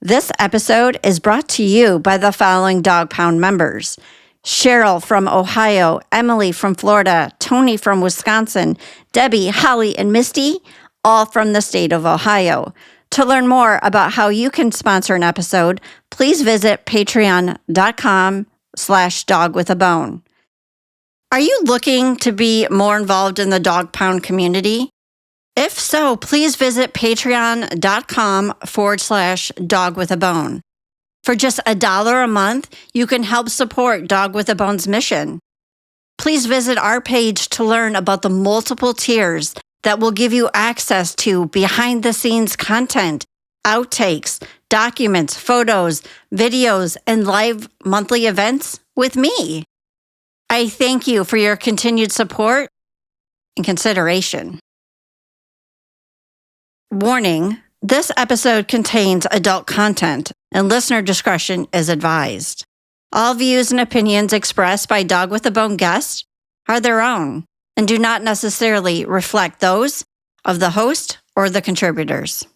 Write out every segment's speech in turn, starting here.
This episode is brought to you by the following Dog Pound members: Cheryl from Ohio, Emily from Florida, Tony from Wisconsin, Debbie, Holly, and Misty, all from the state of Ohio. To learn more about how you can sponsor an episode, please visit patreon.com/dogwithabone. Are you looking to be more involved in the Dog Pound community? If so, please visit patreon.com/dogwithabone. For just $1 a month, you can help support Dog with a Bone's mission. Please visit our page to learn about the multiple tiers that will give you access to behind-the-scenes content, outtakes, documents, photos, videos, and live monthly events with me. I thank you for your continued support and consideration. Warning: this episode contains adult content and listener discretion is advised. All views and opinions expressed by Dog with a Bone guests are their own and do not necessarily reflect those of the host or the contributors.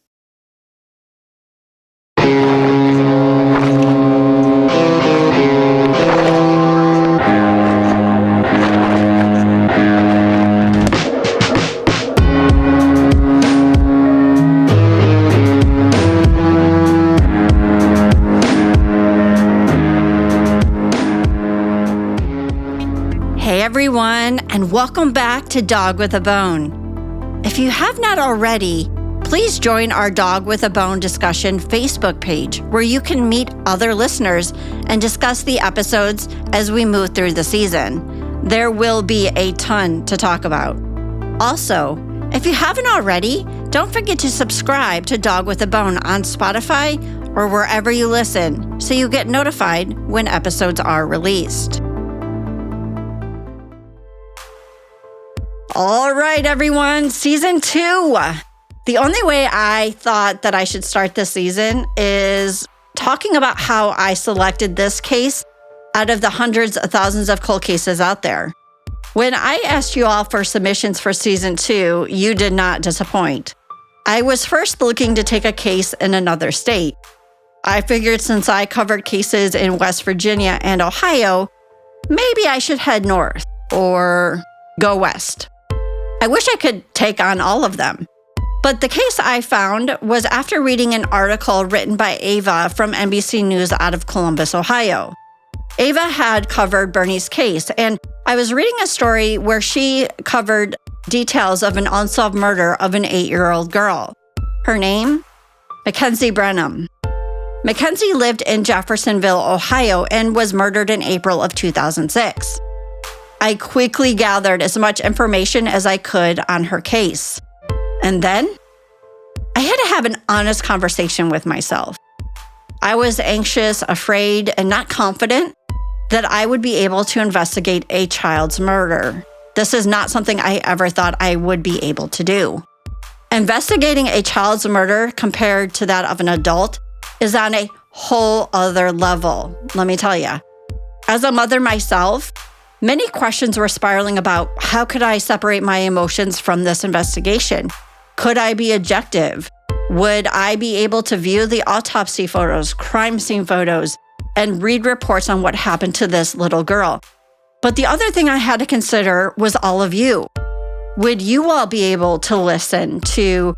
Everyone, and welcome back to Dog with a Bone. If you have not already, please join our Dog with a Bone discussion Facebook page, where you can meet other listeners and discuss the episodes as we move through the season. There will be a ton to talk about. Also, if you haven't already, don't forget to subscribe to Dog with a Bone on Spotify or wherever you listen, so you get notified when episodes are released. All right, everyone, season 2. The only way I thought that I should start this season is talking about how I selected this case out of the hundreds of thousands of cold cases out there. When I asked you all for submissions for season 2, you did not disappoint. I was first looking to take a case in another state. I figured since I covered cases in West Virginia and Ohio, maybe I should head north or go west. I wish I could take on all of them. But the case I found was after reading an article written by Ava from NBC News out of Columbus, Ohio. Ava had covered Bernie's case, and I was reading a story where she covered details of an unsolved murder of an 8-year-old girl. Her name? Mackenzie Branham. Mackenzie lived in Jeffersonville, Ohio, and was murdered in April of 2006. I quickly gathered as much information as I could on her case. And then I had to have an honest conversation with myself. I was anxious, afraid, and not confident that I would be able to investigate a child's murder. This is not something I ever thought I would be able to do. Investigating a child's murder compared to that of an adult is on a whole other level, let me tell you. As a mother myself, many questions were spiraling about how could I separate my emotions from this investigation? Could I be objective? Would I be able to view the autopsy photos, crime scene photos, and read reports on what happened to this little girl? But the other thing I had to consider was all of you. Would you all be able to listen to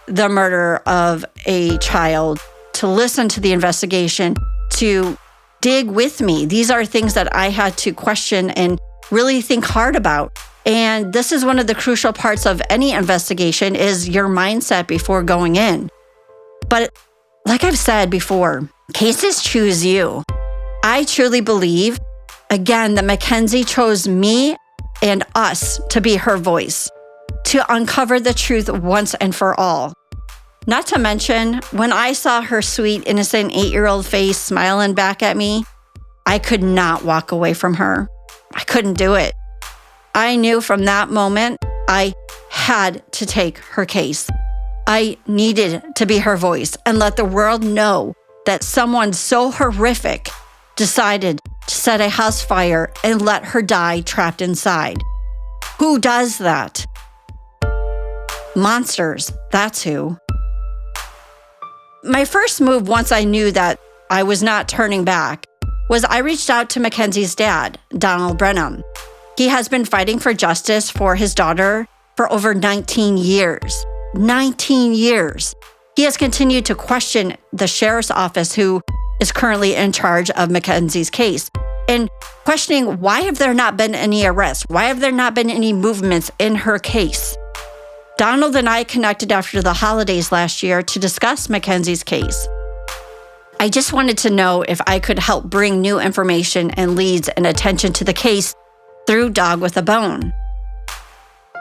the murder of a child, to listen to the investigation, to dig with me? These are things that I had to question and really think hard about. And this is one of the crucial parts of any investigation is your mindset before going in. But like I've said before, cases choose you. I truly believe, again, that Mackenzie chose me and us to be her voice, to uncover the truth once and for all. Not to mention, when I saw her sweet, innocent 8-year-old face smiling back at me, I could not walk away from her. I couldn't do it. I knew from that moment I had to take her case. I needed to be her voice and let the world know that someone so horrific decided to set a house fire and let her die trapped inside. Who does that? Monsters, that's who. My first move, once I knew that I was not turning back, was I reached out to Mackenzie's dad, Donald Branham. He has been fighting for justice for his daughter for over 19 years. 19 years. He has continued to question the sheriff's office, who is currently in charge of Mackenzie's case, and questioning, why have there not been any arrests? Why have there not been any movements in her case? Donald and I connected after the holidays last year to discuss Mackenzie's case. I just wanted to know if I could help bring new information and leads and attention to the case through Dog with a Bone.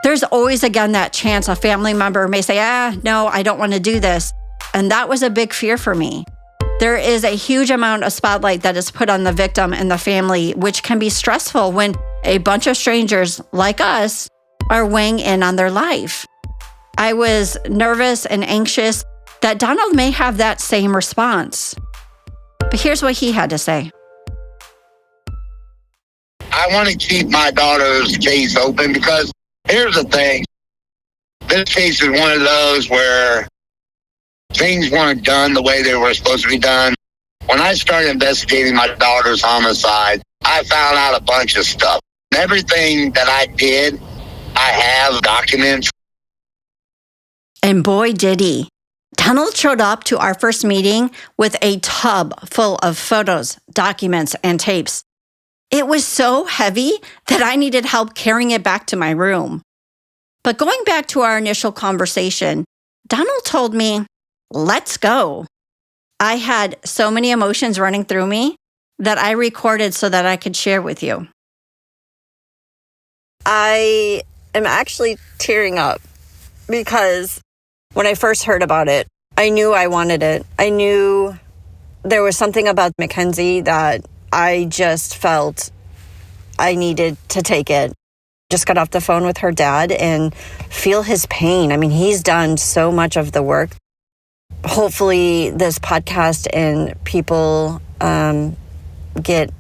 There's always, again, that chance a family member may say, no, I don't want to do this. And that was a big fear for me. There is a huge amount of spotlight that is put on the victim and the family, which can be stressful when a bunch of strangers like us are weighing in on their life. I was nervous and anxious that Donald may have that same response. But here's what he had to say. I want to keep my daughter's case open because here's the thing. This case is one of those where things weren't done the way they were supposed to be done. When I started investigating my daughter's homicide, I found out a bunch of stuff. Everything that I did, I have documents. And boy, did he. Donald showed up to our first meeting with a tub full of photos, documents, and tapes. It was so heavy that I needed help carrying it back to my room. But going back to our initial conversation, Donald told me, let's go. I had so many emotions running through me that I recorded so that I could share with you. I am actually tearing up because when I first heard about it, I knew I wanted it. I knew there was something about Mackenzie that I just felt I needed to take it. Just got off the phone with her dad and feel his pain. I mean, he's done so much of the work. Hopefully this podcast and people get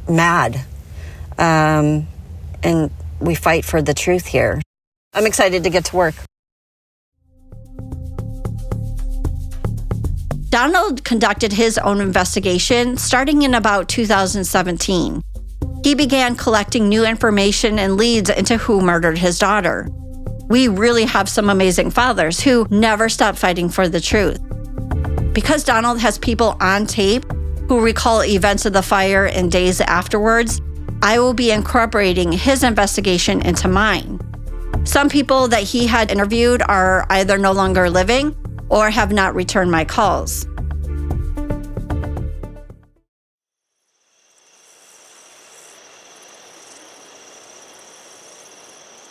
mad and we fight for the truth here. I'm excited to get to work. Donald conducted his own investigation starting in about 2017. He began collecting new information and leads into who murdered his daughter. We really have some amazing fathers who never stop fighting for the truth. Because Donald has people on tape who recall events of the fire and days afterwards, I will be incorporating his investigation into mine. Some people that he had interviewed are either no longer living or have not returned my calls.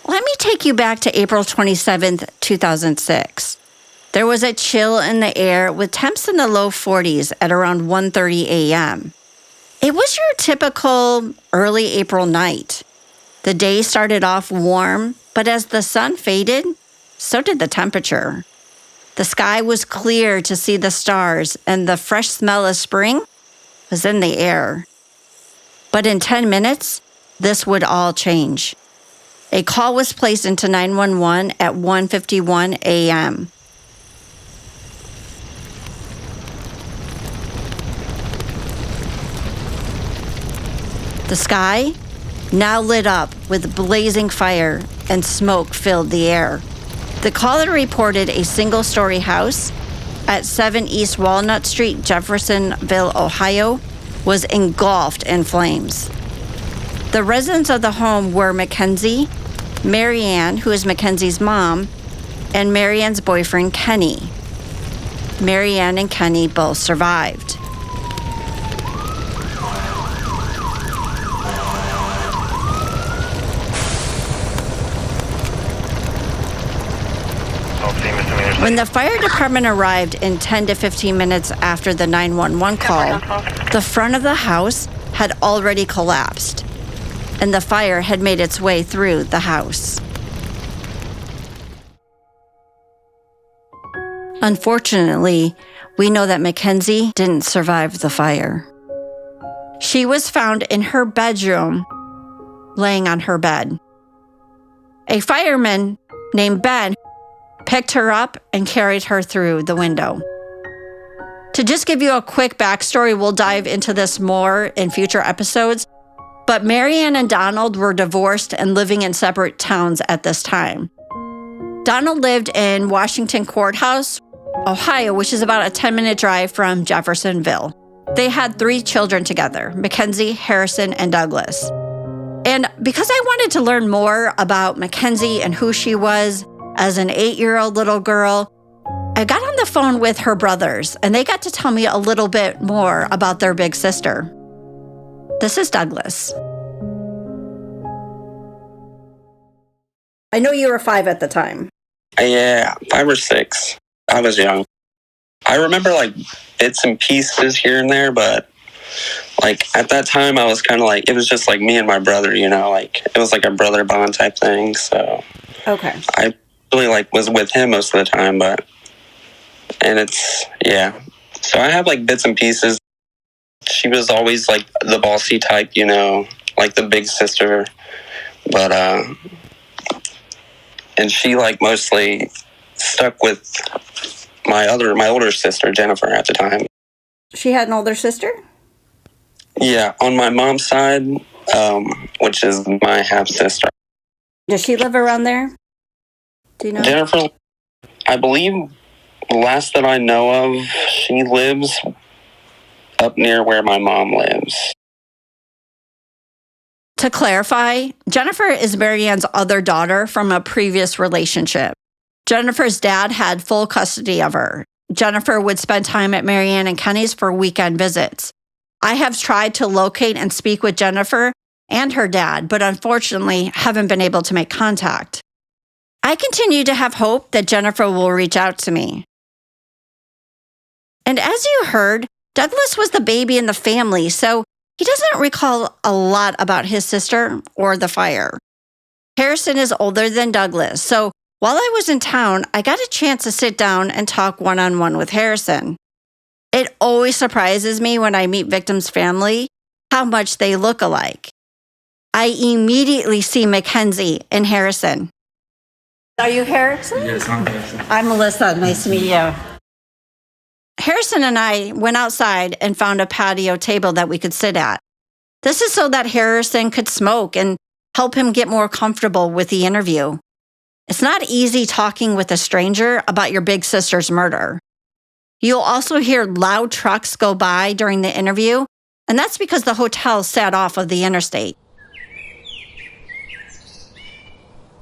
Let me take you back to April 27th, 2006. There was a chill in the air with temps in the low 40s at around 1:30 a.m. It was your typical early April night. The day started off warm, but as the sun faded, so did the temperature. The sky was clear to see the stars, and the fresh smell of spring was in the air. But in 10 minutes, this would all change. A call was placed into 911 at 1:51 a.m. The sky now lit up with blazing fire, and smoke filled the air. The caller reported a single-story house at 7 East Walnut Street, Jeffersonville, Ohio, was engulfed in flames. The residents of the home were Mackenzie, Marianne, who is Mackenzie's mom, and Marianne's boyfriend, Kenny. Marianne and Kenny both survived. When the fire department arrived in 10 to 15 minutes after the 911 call, the front of the house had already collapsed, and the fire had made its way through the house. Unfortunately, we know that Mackenzie didn't survive the fire. She was found in her bedroom, laying on her bed. A fireman named Ben picked her up and carried her through the window. To just give you a quick backstory, we'll dive into this more in future episodes, but Marianne and Donald were divorced and living in separate towns at this time. Donald lived in Washington Courthouse, Ohio, which is about a 10-minute drive from Jeffersonville. They had 3 children together, Mackenzie, Harrison, and Douglas. And because I wanted to learn more about Mackenzie and who she was as an 8-year-old little girl, I got on the phone with her brothers, and they got to tell me a little bit more about their big sister. This is Douglas. I know you were 5 at the time. Yeah, 5 or 6. I was young. I remember like bits and pieces here and there, but like at that time I was kind of like, it was just like me and my brother, you know, like it was like a brother bond type thing. So okay, I really like was with him most of the time, and it's, yeah. So I have like bits and pieces. She was always like the bossy type, you know, like the big sister, but and she like mostly stuck with my older sister, Jennifer, at the time. She had an older sister? Yeah, on my mom's side, which is my half-sister. Does she live around there? Do you know? Jennifer, I believe, last that I know of, she lives up near where my mom lives. To clarify, Jennifer is Marianne's other daughter from a previous relationship. Jennifer's dad had full custody of her. Jennifer would spend time at Marianne and Kenny's for weekend visits. I have tried to locate and speak with Jennifer and her dad, but unfortunately haven't been able to make contact. I continue to have hope that Jennifer will reach out to me. And as you heard, Douglas was the baby in the family, so he doesn't recall a lot about his sister or the fire. Harrison is older than Douglas, so while I was in town, I got a chance to sit down and talk one-on-one with Harrison. It always surprises me when I meet victims' family how much they look alike. I immediately see Mackenzie and Harrison. Are you Harrison? Yes, I'm Harrison. I'm Melissa. Nice to meet you. Harrison and I went outside and found a patio table that we could sit at. This is so that Harrison could smoke and help him get more comfortable with the interview. It's not easy talking with a stranger about your big sister's murder. You'll also hear loud trucks go by during the interview, and that's because the hotel sat off of the interstate.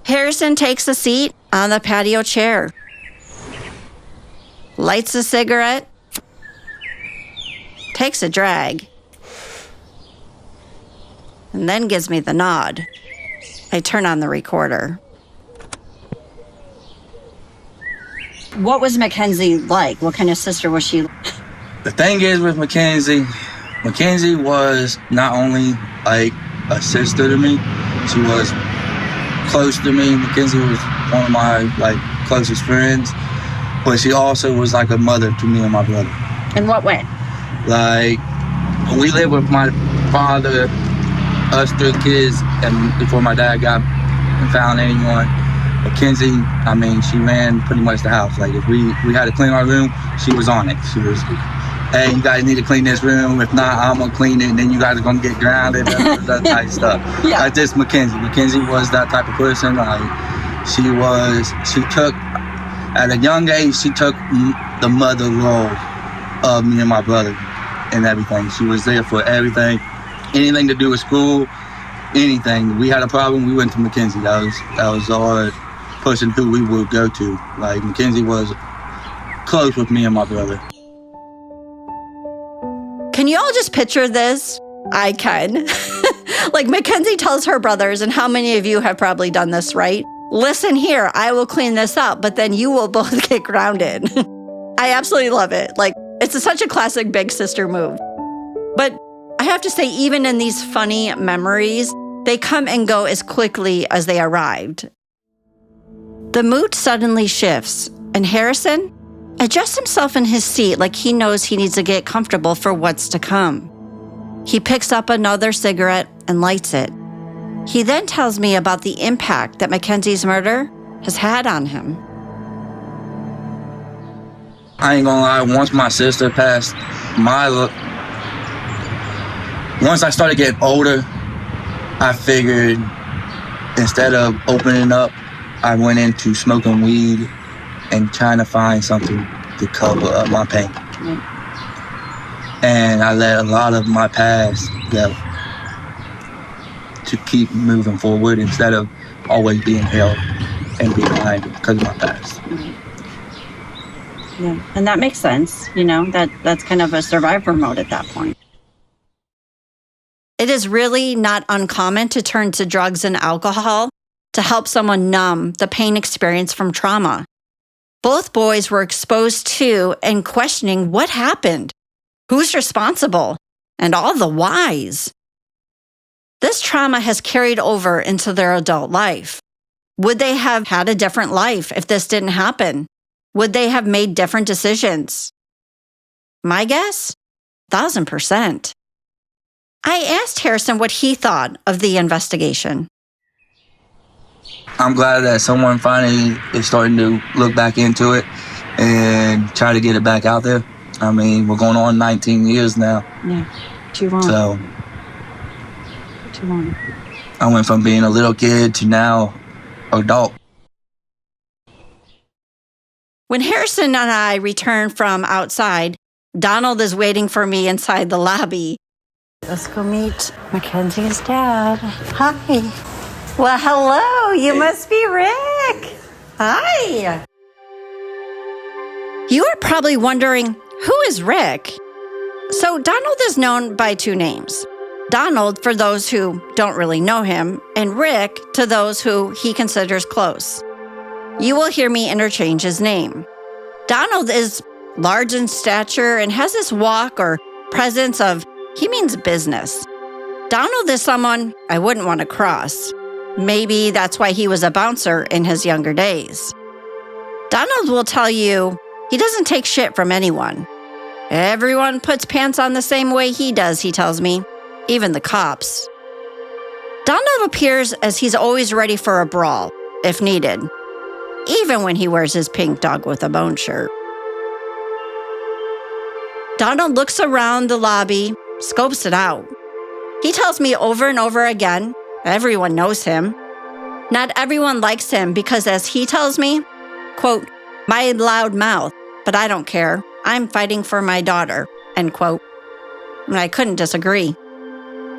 Harrison takes a seat on the patio chair, lights a cigarette, takes a drag, and then gives me the nod. I turn on the recorder. What was Mackenzie like? What kind of sister was she? The thing is with Mackenzie was not only like a sister to me, she was close to me. Mackenzie was one of my like closest friends, but she also was like a mother to me and my brother. In what way? Like, when we lived with my father, us 3 kids, and before my dad got and found anyone, Mackenzie, I mean, she ran pretty much the house. Like, if we had to clean our room, she was on it. She was, hey, you guys need to clean this room. If not, I'm going to clean it, and then you guys are going to get grounded, that type of stuff. Yeah. That's just Mackenzie. Mackenzie was that type of person. Like, she took, at a young age, she took the mother role of me and my brother and everything. She was there for everything. Anything to do with school, anything. We had a problem, we went to Mackenzie. That was our person who we would go to. Like, Mackenzie was close with me and my brother. Can you all just picture this? I can. Like, Mackenzie tells her brothers, and how many of you have probably done this, right? Listen here, I will clean this up, but then you will both get grounded. I absolutely love it. Like, it's such a classic big sister move. But I have to say, even in these funny memories, they come and go as quickly as they arrived. The mood suddenly shifts, and Harrison adjusts himself in his seat like he knows he needs to get comfortable for what's to come. He picks up another cigarette and lights it. He then tells me about the impact that Mackenzie's murder has had on him. I ain't gonna lie, once my sister passed, once I started getting older, I figured instead of opening up, I went into smoking weed and trying to find something to cover up my pain. And I let a lot of my past go to keep moving forward instead of always being held and behind because of my past. Yeah, and that makes sense. You know, that's kind of a survivor mode at that point. It is really not uncommon to turn to drugs and alcohol to help someone numb the pain experienced from trauma. Both boys were exposed to and questioning what happened, who's responsible, and all the whys. This trauma has carried over into their adult life. Would they have had a different life if this didn't happen? Would they have made different decisions? My guess? 1,000%. I asked Harrison what he thought of the investigation. I'm glad that someone finally is starting to look back into it and try to get it back out there. I mean, we're going on 19 years now. Yeah, too long. So, too long. I went from being a little kid to now adult. When Harrison and I return from outside, Donald is waiting for me inside the lobby. Let's go meet Mackenzie's dad. Hi. Well, hello. You must be Rick. Hi. You are probably wondering, who is Rick? So Donald is known by two names. Donald for those who don't really know him, and Rick to those who he considers close. You will hear me interchange his name. Donald is large in stature and has this walk or presence of, he means business. Donald is someone I wouldn't want to cross. Maybe that's why he was a bouncer in his younger days. Donald will tell you he doesn't take shit from anyone. Everyone puts pants on the same way he does, he tells me, even the cops. Donald appears as he's always ready for a brawl, if needed, even when he wears his pink dog with a bone shirt. Donald looks around the lobby, scopes it out. He tells me over and over again, everyone knows him. Not everyone likes him because, as he tells me, quote, my loud mouth, but I don't care. I'm fighting for my daughter, end quote. And I couldn't disagree.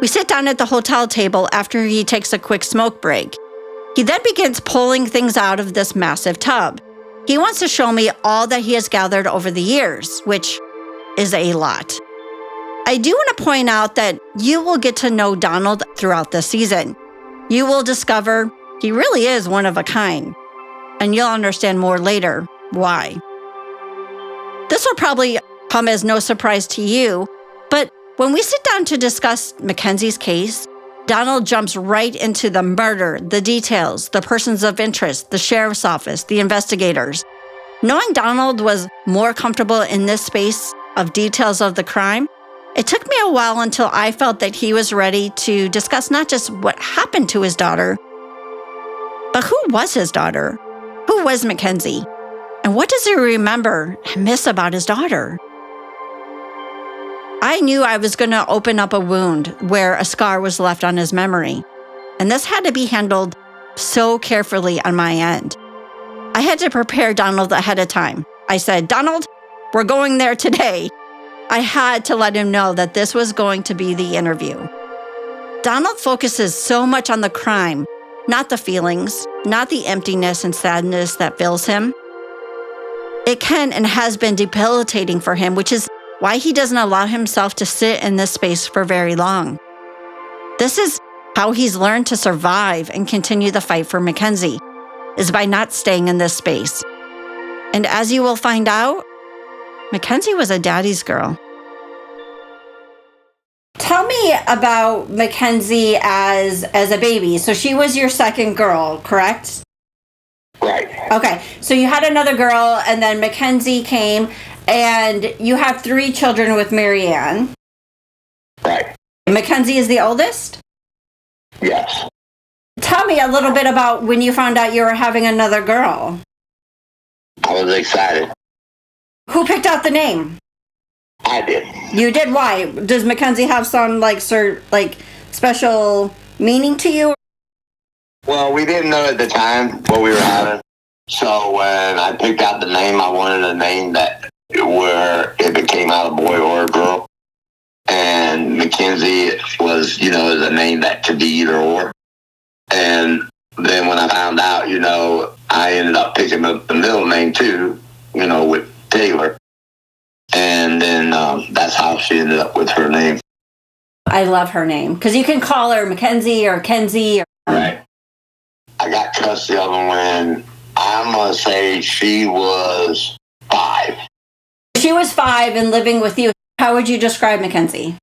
We sit down at the hotel table after he takes a quick smoke break. He then begins pulling things out of this massive tub. He wants to show me all that he has gathered over the years, which is a lot. I do want to point out that you will get to know Donald throughout the season. You will discover he really is one of a kind, and you'll understand more later why. This will probably come as no surprise to you, but when we sit down to discuss Mackenzie's case, Donald jumps right into the murder, the details, the persons of interest, the sheriff's office, the investigators. Knowing Donald was more comfortable in this space of details of the crime, it took me a while until I felt that he was ready to discuss not just what happened to his daughter, but who was his daughter? Who was Mackenzie? And what does he remember and miss about his daughter? I knew I was going to open up a wound where a scar was left on his memory, and this had to be handled so carefully on my end. I had to prepare Donald ahead of time. I said, Donald, we're going there today. I had to let him know that this was going to be the interview. Donald focuses so much on the crime, not the feelings, not the emptiness and sadness that fills him. It can and has been debilitating for him, which is why he doesn't allow himself to sit in this space for very long. This is how he's learned to survive and continue the fight for Mackenzie, is by not staying in this space. And as you will find out, Mackenzie was a daddy's girl. Tell me about Mackenzie as a baby. So she was your second girl, correct? Right. Okay, so you had another girl, and then Mackenzie came, and you have 3 children with Marianne. Right. Mackenzie is the oldest? Yes. Tell me a little bit about when you found out you were having another girl. I was excited. Who picked out the name? I did. You did? Why? Does Mackenzie have some special meaning to you? Well, we didn't know at the time what we were having. So when I picked out the name, I wanted a name that where it became out a boy or a girl. And Mackenzie was, is a name that could be either or. And then when I found out, I ended up picking up the middle name too, with Taylor. And then that's how she ended up with her name. I love her name because you can call her Mackenzie or Kenzie. Right. I got custody of her when I'm going to say she was 5. She was 5 and living with you. How would you describe Mackenzie?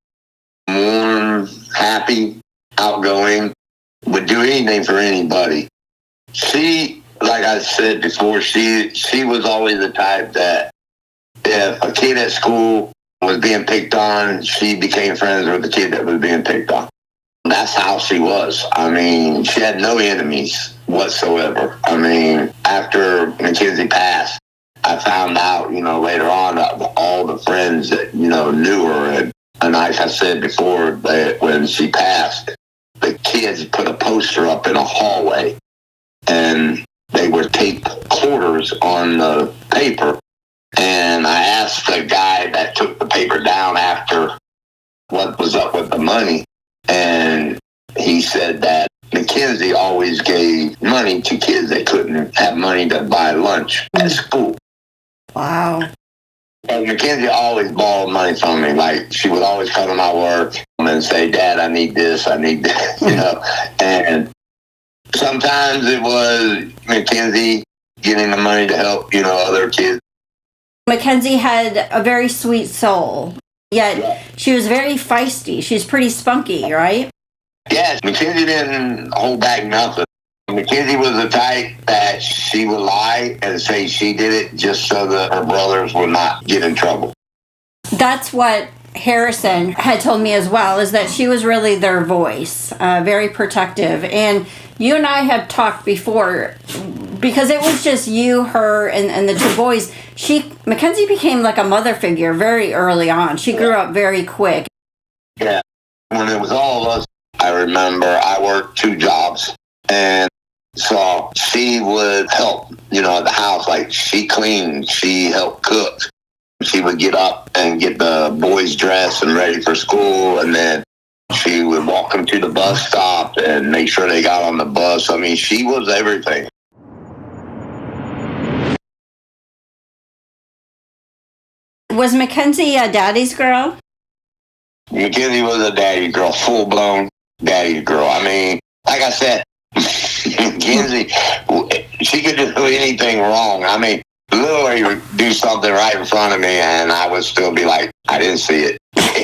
Warm, happy, outgoing, would do anything for anybody. She, like I said before, she was always the type that if a kid at school was being picked on, she became friends with the kid that was being picked on. That's how she was. I mean, she had no enemies whatsoever. I mean, after Mackenzie passed, I found out, later on, all the friends that, knew her. And like I said before, that when she passed, the kids put a poster up in a hallway, and they were taped quarters on the paper. And I asked the guy that took the paper down after what was up with the money, and he said that Mackenzie always gave money to kids that couldn't have money to buy lunch at school. Wow. And Mackenzie always borrowed money from me. Like, she would always come to my work and say, "Dad, I need this, I need that," And sometimes it was Mackenzie getting the money to help, other kids. Mackenzie had a very sweet soul, yet she was very feisty. She's pretty spunky, right? Yes, Mackenzie didn't hold back nothing. Mackenzie was the type that she would lie and say she did it just so that her brothers would not get in trouble. That's what Harrison had told me as well, is that she was really their voice, very protective. And you and I had talked before, because it was just you, her, and the 2 boys. Mackenzie became like a mother figure very early on. She grew up very quick. Yeah. When it was all of us, I remember I worked 2 jobs. And so she would help, at the house. Like, she cleaned, she helped cook. She would get up and get the boys dressed and ready for school. And then she would walk them to the bus stop and make sure they got on the bus. I mean, she was everything. Was Mackenzie a daddy's girl? Mackenzie was a daddy girl, full-blown daddy girl. I mean, like I said, Mackenzie, she could do anything wrong. I mean, literally would do something right in front of me, and I would still be like, I didn't see it. And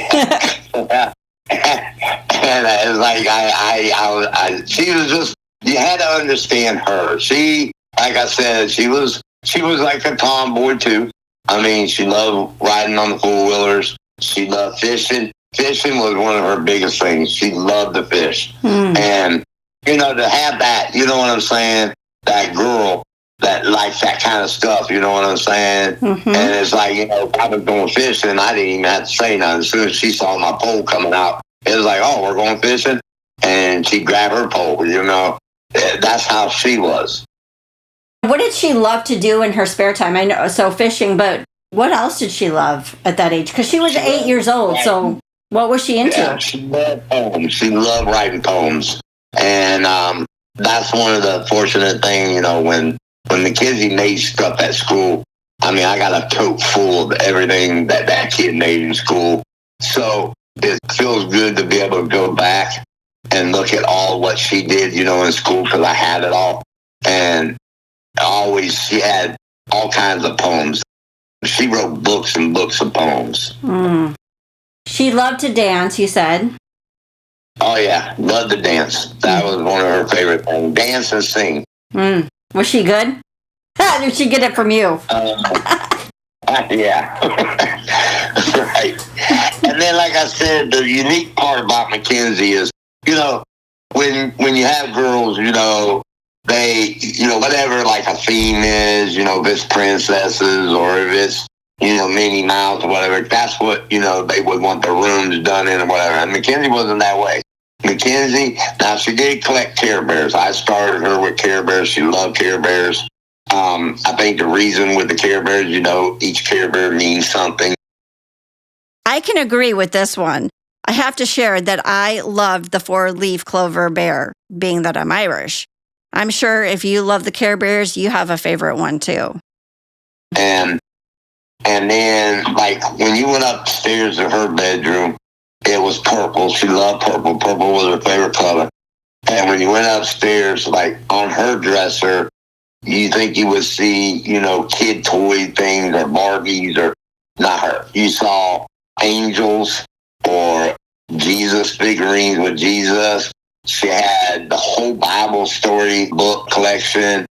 it's like, she was just, you had to understand her. She, like I said, she was like a tomboy too. I mean, she loved riding on the four-wheelers. She loved fishing. Fishing was one of her biggest things. She loved to fish. And, to have that, you know what I'm saying, that girl that likes that kind of stuff, you know what I'm saying? And it's like, I was going fishing, I didn't even have to say nothing. As soon as she saw my pole coming out, it was like, oh, we're going fishing? And she'd grab her pole, That's how she was. What did she love to do in her spare time? I know, so fishing, but what else did she love at that age? Because she was 8 years old, so what was she into? Yeah, she loved poems. She loved writing poems. And that's one of the fortunate things, when Mackenzie made stuff at school. I mean, I got a tote full of everything that kid made in school. So it feels good to be able to go back and look at all what she did, in school, because I had it all. And she had all kinds of poems. She wrote books and books of poems. She loved to dance, you said. Oh, yeah. Loved to dance. That was one of her favorite things. Dance and sing. Was she good? Did she get it from you? Yeah. Right. And then, like I said, the unique part about Mackenzie is, when you have girls, they, whatever like a theme is, if it's princesses or if it's, Minnie Mouse or whatever. That's what, they would want their rooms done in or whatever. And Mackenzie wasn't that way. Mackenzie, now she did collect Care Bears. I started her with Care Bears. She loved Care Bears. I think the reason with the Care Bears, each Care Bear means something. I can agree with this one. I have to share that I loved the 4-leaf clover bear, being that I'm Irish. I'm sure if you love the Care Bears, you have a favorite one too. And then, like, when you went upstairs to her bedroom, it was purple. She loved purple. Purple was her favorite color. And when you went upstairs, like, on her dresser, you think you would see, kid toy things or Barbies or not her. You saw angels or Jesus figurines with Jesus. She had the whole Bible story book collection.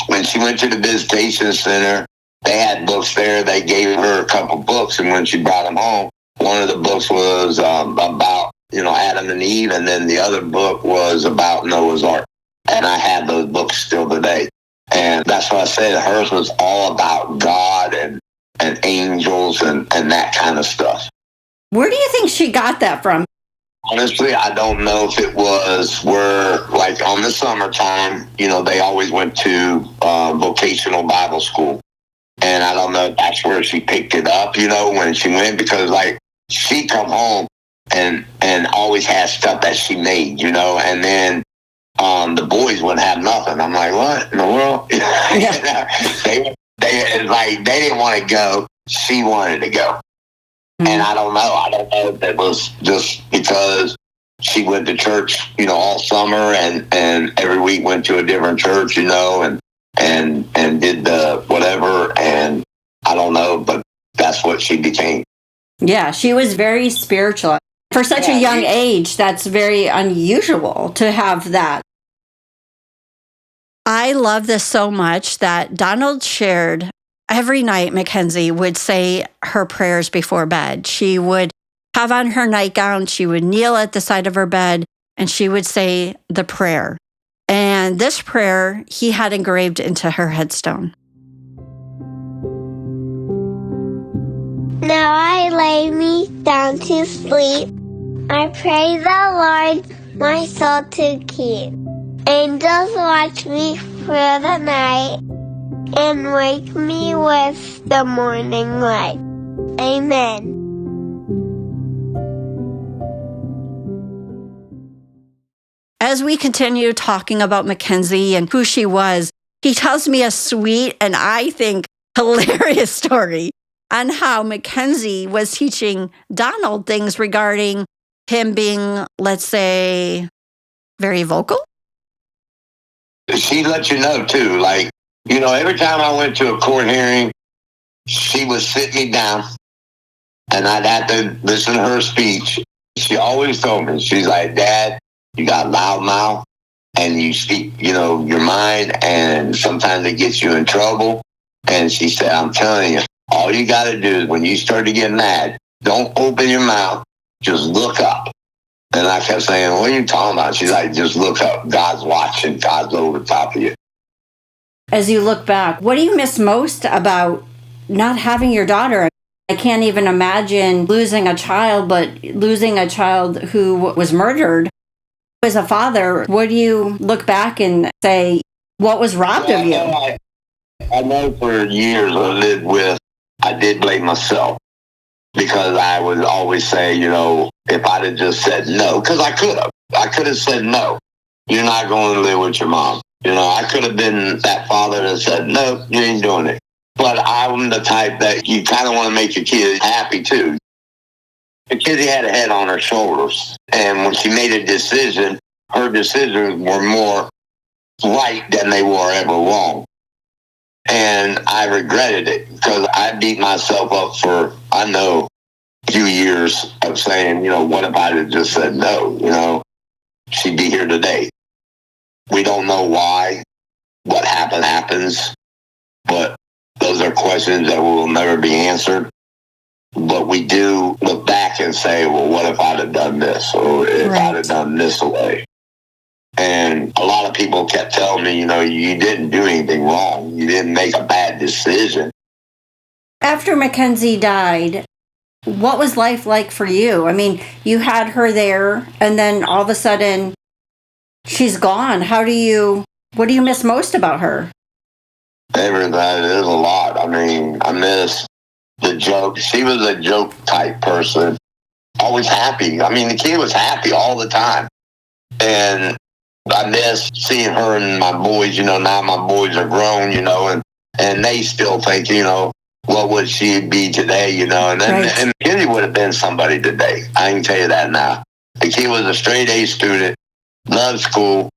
When she went to the visitation center, they had books there. They gave her a couple books, and when she brought them home, one of the books was about, Adam and Eve, and then the other book was about Noah's Ark. And I have those books still today. And that's what I said. Hers was all about God and angels and that kind of stuff. Where do you think she got that from? Honestly, I don't know if it was where, like, on the summertime, they always went to vocational Bible school. And I don't know if that's where she picked it up, when she went, because, like, she come home and always had stuff that she made, and then the boys wouldn't have nothing. I'm like, what in the world? they didn't want to go. She wanted to go. And I don't know if it was just because she went to church, all summer and every week went to a different church, and did the whatever. And I don't know, but that's what she became. Yeah, she was very spiritual. For such a young age, that's very unusual to have that. I love this so much that Donald shared every night Mackenzie would say her prayers before bed. She would have on her nightgown, she would kneel at the side of her bed, and she would say the prayer. And this prayer he had engraved into her headstone. Now I lay me down to sleep. I pray the Lord my soul to keep. Angels watch me through the night and wake me with the morning light. Amen. As we continue talking about Mackenzie and who she was, he tells me a sweet and I think hilarious story on how Mackenzie was teaching Donald things regarding him being, let's say, very vocal. She let you know, too. Like, every time I went to a court hearing, she would sit me down and I'd have to listen to her speech. She always told me, she's like, Dad, you got loud mouth and you speak, your mind, and sometimes it gets you in trouble. And she said, I'm telling you, all you got to do is when you start to get mad, don't open your mouth, just look up. And I kept saying, what are you talking about? She's like, just look up. God's watching. God's over the top of you. As you look back, what do you miss most about not having your daughter? I can't even imagine losing a child, but losing a child who was murdered. As a father, what do you look back and say, what was robbed of you? I know for years I did blame myself because I would always say, if I'd have just said no, because I could have said no, you're not going to live with your mom. I could have been that father that said, no, you ain't doing it. But I'm the type that you kind of want to make your kids happy too. Mackenzie had a head on her shoulders. And when she made a decision, her decisions were more right than they were ever wrong. And I regretted it because I beat myself up for, I know, a few years of saying, what if I had just said no? She'd be here today. We don't know why. What happens. But those are questions that will never be answered. But we do look back and say, well, what if I'd have done this? Or if I'd have done this away? And a lot of people kept telling me, you didn't do anything wrong. You didn't make a bad decision. After Mackenzie died, what was life like for you? I mean, you had her there, and then all of a sudden, she's gone. What do you miss most about her? Everything. It is a lot. I mean, I miss the joke. She was a joke type person. Always happy. I mean, the kid was happy all the time. And I miss seeing her and my boys. Now my boys are grown, and they still think, what would she be today, and Mackenzie would have been somebody today. I can tell you that now. The kid was a straight A student, loved school.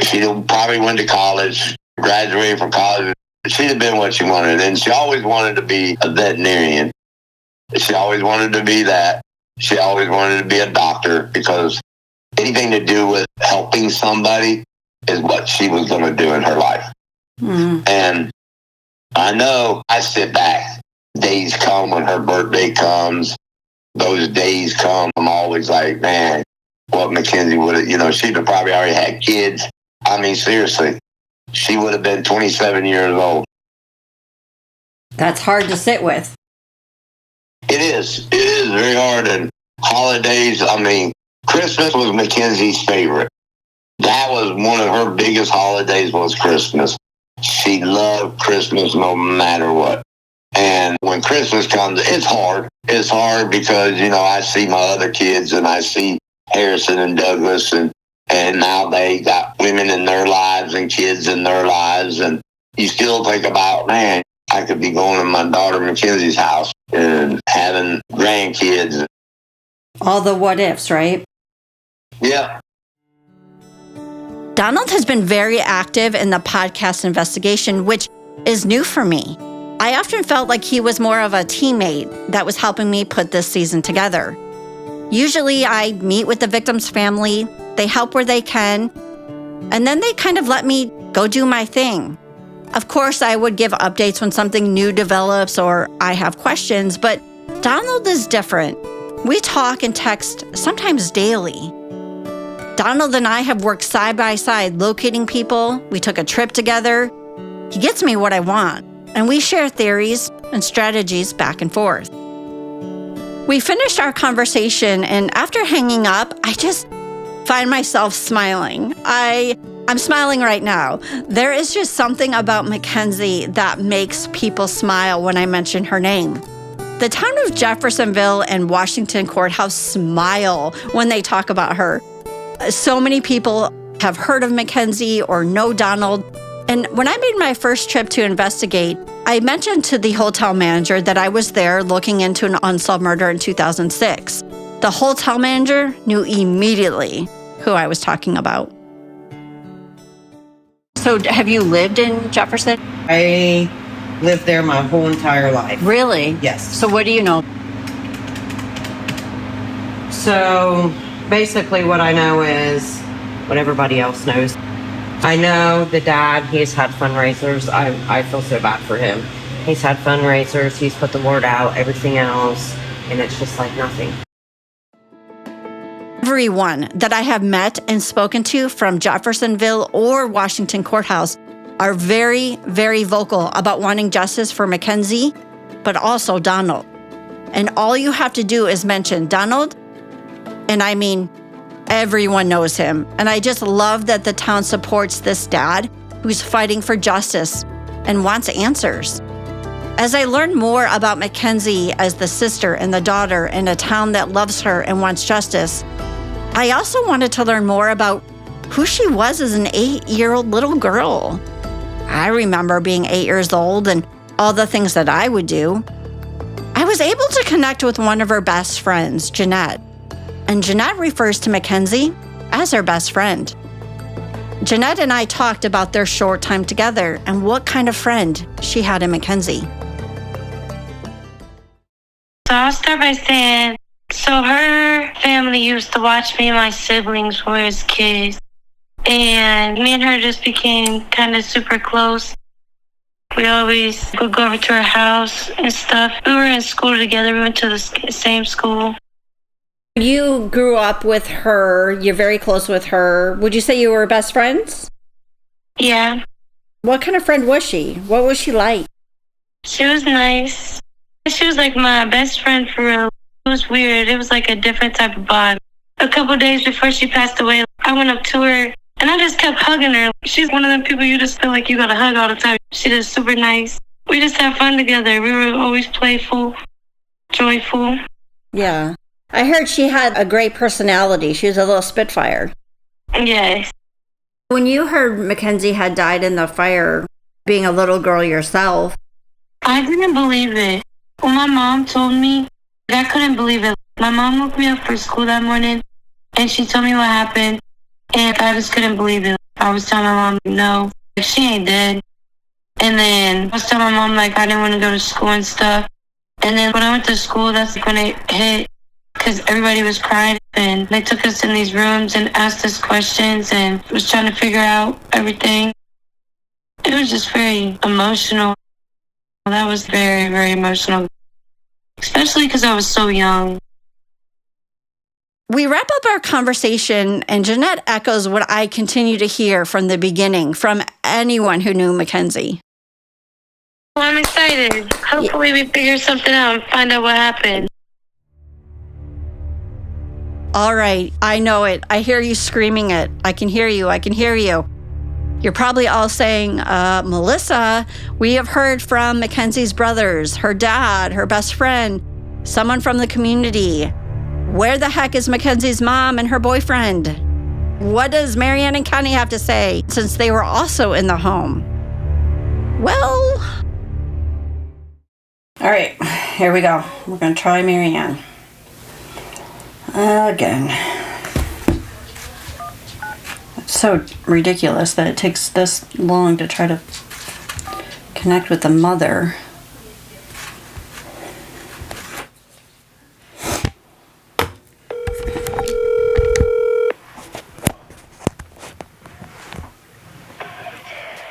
She probably went to college, graduated from college. She'd have been what she wanted. And she always wanted to be a veterinarian. She always wanted to be that. She always wanted to be a doctor, because anything to do with helping somebody is what she was going to do in her life. Mm. And I know I sit back. Days come when her birthday comes. Those days come. I'm always like, man, what Mackenzie would have, she'd have probably already had kids. I mean, seriously, she would have been 27 years old. That's hard to sit with. It is. It is very hard. And holidays, I mean, Christmas was Mackenzie's favorite. That was one of her biggest holidays, was Christmas. She loved Christmas no matter what. And when Christmas comes, it's hard. It's hard because, I see my other kids, and I see Harrison and Douglas, and now they got women in their lives and kids in their lives. And you still think about, man, I could be going to my daughter Mackenzie's house and having grandkids. All the what ifs, right? Yeah. Donald has been very active in the podcast investigation, which is new for me. I often felt like he was more of a teammate that was helping me put this season together. Usually I meet with the victim's family, they help where they can, and then they kind of let me go do my thing. Of course, I would give updates when something new develops or I have questions, but Donald is different. We talk and text sometimes daily. Donald and I have worked side by side locating people. We took a trip together. He gets me what I want, and we share theories and strategies back and forth. We finished our conversation, and after hanging up, I just find myself smiling. I'm smiling right now. There is just something about Mackenzie that makes people smile when I mention her name. The town of Jeffersonville and Washington Courthouse smile when they talk about her. So many people have heard of Mackenzie or know Donald. And when I made my first trip to investigate, I mentioned to the hotel manager that I was there looking into an unsolved murder in 2006. The hotel manager knew immediately who I was talking about. So have you lived in Jefferson? I lived there my whole entire life. Really? Yes. So what do you know? So basically what I know is what everybody else knows. I know the dad, he's had fundraisers. I feel so bad for him. He's had fundraisers, he's put the word out, everything else, and it's just like nothing. Everyone that I have met and spoken to from Jeffersonville or Washington Courthouse are very, very vocal about wanting justice for Mackenzie, but also Donald. And all you have to do is mention Donald, and I mean, everyone knows him. And I just love that the town supports this dad who's fighting for justice and wants answers. As I learn more about Mackenzie as the sister and the daughter in a town that loves her and wants justice, I also wanted to learn more about who she was as an 8-year-old little girl. I remember being 8 years old and all the things that I would do. I was able to connect with one of her best friends, Jeanette. And Jeanette refers to Mackenzie as her best friend. Jeanette and I talked about their short time together and what kind of friend she had in Mackenzie. So I'll start by saying, so her family used to watch me and my siblings when we was kids. And me and her just became kind of super close. We always would go over to her house and stuff. We were in school together. We went to the same school. You grew up with her. You're very close with her. Would you say you were best friends? Yeah. What kind of friend was she? What was she like? She was nice. She was like my best friend for real. It was weird. It was like a different type of bond. A couple days before she passed away, I went up to her and I just kept hugging her. She's one of them people you just feel like you gotta hug all the time. She just super nice. We just had fun together. We were always playful, joyful. Yeah. I heard she had a great personality. She was a little spitfire. Yes. When you heard Mackenzie had died in the fire, being a little girl yourself, I didn't believe it. When my mom told me, I couldn't believe it. My mom woke me up for school that morning, and she told me what happened, and I just couldn't believe it. I was telling my mom, no, she ain't dead. And then I was telling my mom, like, I didn't want to go to school and stuff. And then when I went to school, that's when it hit, because everybody was crying, and they took us in these rooms and asked us questions and was trying to figure out everything. It was just very emotional. That was very, very emotional, especially because I was so young. we wrap up our conversation, and Jeanette echoes what I continue to hear from the beginning from anyone who knew Mackenzie. Well, I'm excited. Hopefully we figure something out and find out what happened. All right, I know it. I hear you screaming it. I can hear you. I can hear you. You're probably all saying, Melissa, we have heard from Mackenzie's brothers, her dad, her best friend, someone from the community. Where the heck is Mackenzie's mom and her boyfriend? What does Marianne and Kenny have to say since they were also in the home? Well, all right, here we go. We're going to try Marianne. Again. It's so ridiculous that it takes this long to try to connect with the mother.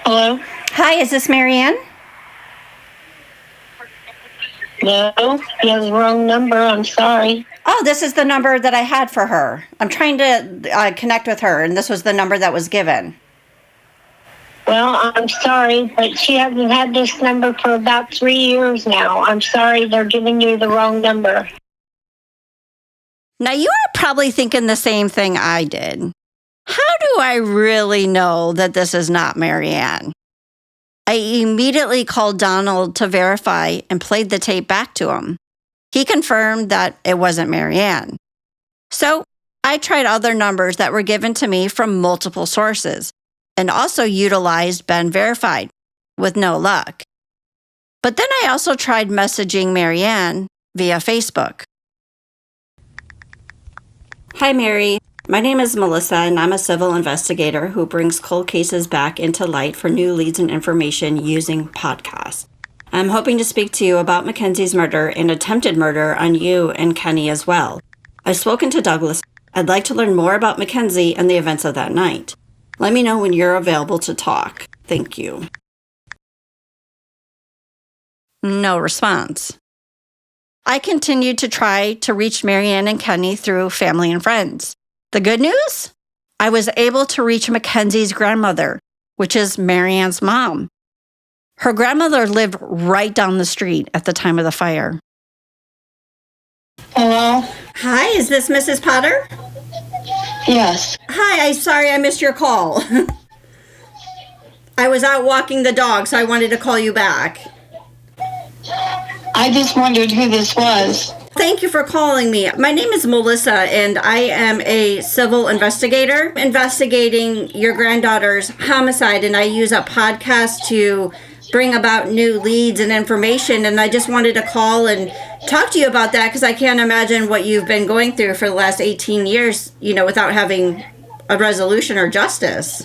Hello? Hi, is this Marianne? No, you have the wrong number. I'm sorry. Oh, this is the number that I had for her. I'm trying to connect with her, and this was the number that was given. Well, I'm sorry, but she hasn't had this number for about 3 years now. I'm sorry, they're giving you the wrong number. Now, you are probably thinking the same thing I did. How do I really know that this is not Marianne? I immediately called Donald to verify and played the tape back to him. He confirmed that it wasn't Marianne. So I tried other numbers that were given to me from multiple sources and also utilized Ben Verified with no luck. But then I also tried messaging Marianne via Facebook. Hi, Mary. My name is Melissa, and I'm a civil investigator who brings cold cases back into light for new leads and information using podcasts. I'm hoping to speak to you about Mackenzie's murder and attempted murder on you and Kenny as well. I've spoken to Douglas. I'd like to learn more about Mackenzie and the events of that night. Let me know when you're available to talk. Thank you. No response. I continued to try to reach Marianne and Kenny through family and friends. The good news? I was able to reach Mackenzie's grandmother, which is Marianne's mom. Her grandmother lived right down the street at the time of the fire. Hello? Hi, is this Mrs. Potter? Yes. Hi, I'm sorry I missed your call. I was out walking the dog, so I wanted to call you back. I just wondered who this was. Thank you for calling me. My name is Melissa, and I am a civil investigator investigating your granddaughter's homicide, and I use a podcast to bring about new leads and information, and I just wanted to call and talk to you about that because I can't imagine what you've been going through for the last 18 years, without having a resolution or justice.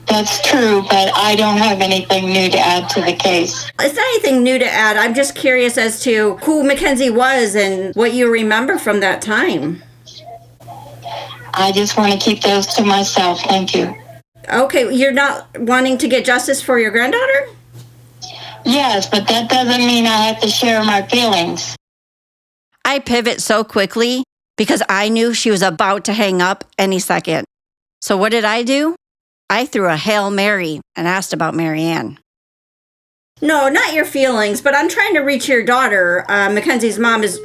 That's true, but I don't have anything new to add to the case. It's not anything new to add. I'm just curious as to who Mackenzie was and what you remember from that time. I just want to keep those to myself. Thank you. Okay, you're not wanting to get justice for your granddaughter? Yes, but that doesn't mean I have to share my feelings. I pivot so quickly because I knew she was about to hang up any second. So what did I do? I threw a Hail Mary and asked about Marianne. No, not your feelings, but I'm trying to reach your daughter. Mackenzie's mom is...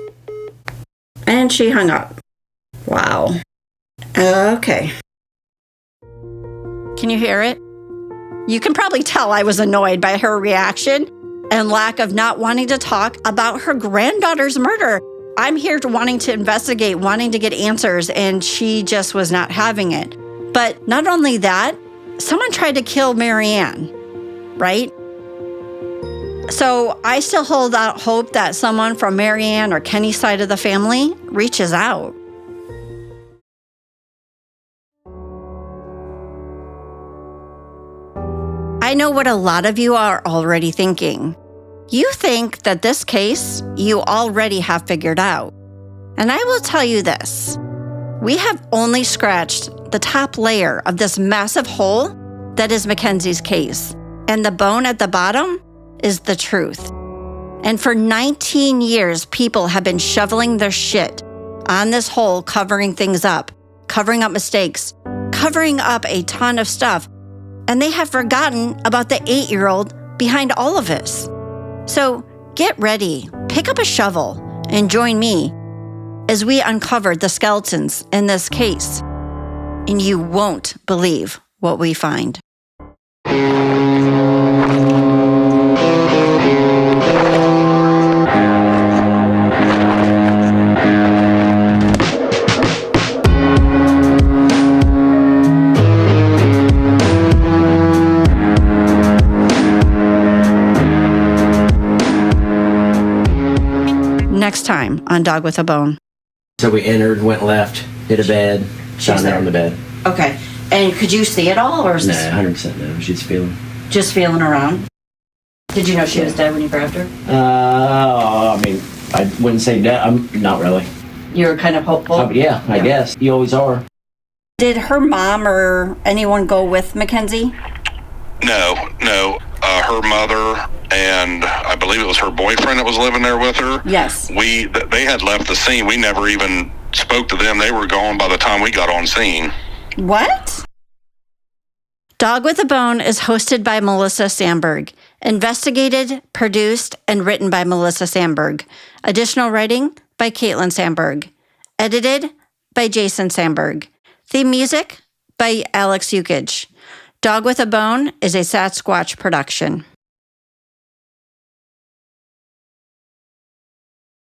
And she hung up. Wow. Okay. Can you hear it? You can probably tell I was annoyed by her reaction and lack of not wanting to talk about her granddaughter's murder. I'm here wanting to investigate, wanting to get answers, and she just was not having it. But not only that, someone tried to kill Marianne, right? So I still hold out hope that someone from Marianne or Kenny's side of the family reaches out. I know what a lot of you are already thinking. You think that this case you already have figured out. And I will tell you this. We have only scratched the top layer of this massive hole that is Mackenzie's case. And the bone at the bottom is the truth. And for 19 years, people have been shoveling their shit on this hole, covering things up, covering up mistakes, covering up a ton of stuff. And they have forgotten about the 8-year-old behind all of this. So get ready, pick up a shovel, and join me as we uncover the skeletons in this case. And you won't believe what we find. Next time on Dog with a Bone. So we entered, went left, hit a bed, found her on the bed. Okay. And could you see it all, or is No, this 100% no. She's feeling. just feeling around? Did you know she was dead when you grabbed her? I mean, I wouldn't say dead. I'm not really. You were kind of hopeful? I guess. You always are. Did her mom or anyone go with Mackenzie? No. Her mother and I believe it was her boyfriend that was living there with her. Yes. They had left the scene. We never even spoke to them. They were gone by the time we got on scene. What? Dog with a Bone is hosted by Melissa Sandberg, investigated, produced, and written by Melissa Sandberg. Additional writing by Caitlin Sandberg. Edited by Jason Sandberg. Theme music by Alex Yukich. Dog with a Bone is a Sasquatch production.